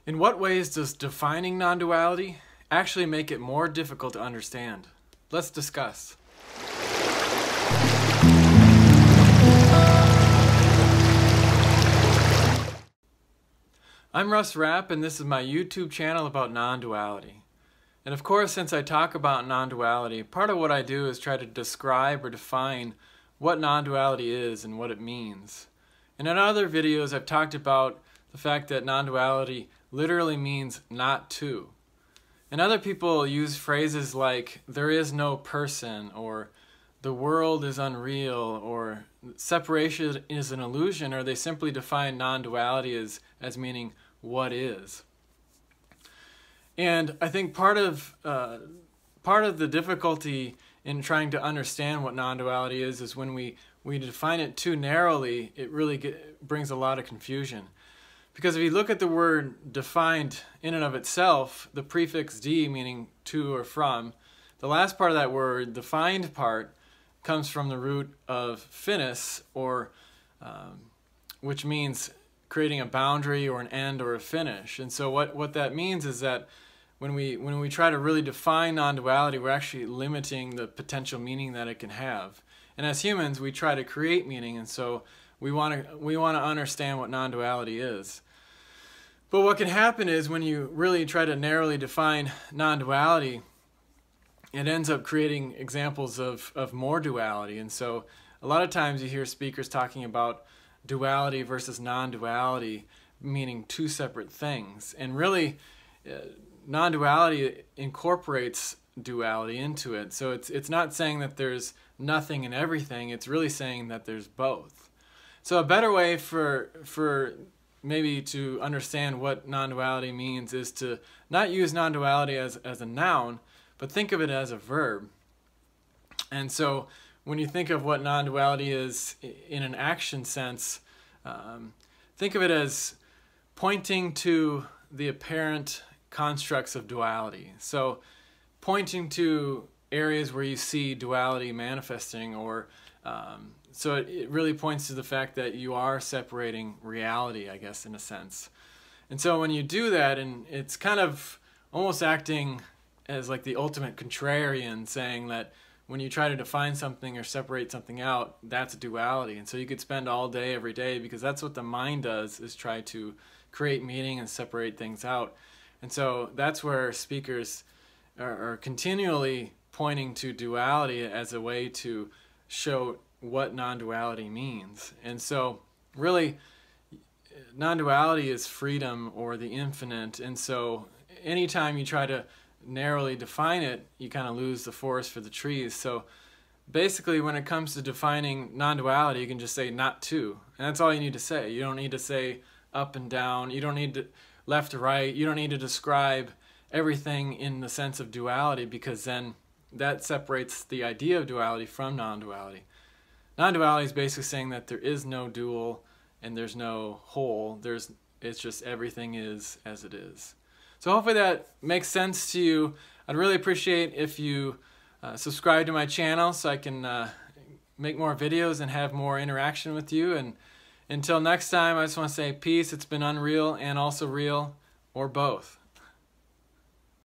In what ways does defining non-duality actually make it more difficult to understand? Let's discuss. I'm Russ Rapp, and this is my YouTube channel about non-duality. And of course, since I talk about non-duality, part of what I do is try to describe or define what non-duality is and what it means. And in other videos, I've talked about the fact that non-duality literally means not two. And other people use phrases like, there is no person, or the world is unreal, or separation is an illusion, or they simply define non-duality as meaning what is. And I think part of the difficulty in trying to understand what non-duality is when we define it too narrowly, it really brings a lot of confusion. Because if you look at the word defined in and of itself, the prefix "d" meaning to or from, the last part of that word, the defined part, comes from the root of finis, or which means creating a boundary or an end or a finish. And so what that means is that when we try to really define non-duality, we're actually limiting the potential meaning that it can have. And as humans, we try to create meaning, and so we want to understand what non-duality is. But what can happen is when you really try to narrowly define non-duality, it ends up creating examples of more duality. And so a lot of times you hear speakers talking about duality versus non-duality, meaning two separate things. And really, non-duality incorporates duality into it. So it's not saying that there's nothing and everything, it's really saying that there's both. So a better way for maybe to understand what non-duality means is to not use non-duality as a noun, but think of it as a verb. And so when you think of what non-duality is in an action sense, think of it as pointing to the apparent constructs of duality. So pointing to areas where you see duality manifesting, or so it really points to the fact that you are separating reality, I guess, in a sense. And so when you do that, and it's kind of almost acting as like the ultimate contrarian, saying that when you try to define something or separate something out, that's duality. And so you could spend all day, every day, because that's what the mind does, is try to create meaning and separate things out. And so that's where speakers are continually pointing to duality as a way to show what non-duality means. And so really, non-duality is freedom or the infinite. And so anytime you try to narrowly define it, you kind of lose the forest for the trees. So basically, when it comes to defining non-duality, you can just say not two. And that's all you need to say. You don't need to say up and down. You don't need to left to right. You don't need to describe everything in the sense of duality, because then that separates the idea of duality from non-duality. Non-duality is basically saying that there is no dual and there's no whole. It's just everything is as it is. So hopefully that makes sense to you. I'd really appreciate if you subscribe to my channel so I can make more videos and have more interaction with you. And until next time, I just want to say peace. It's been unreal and also real, or both.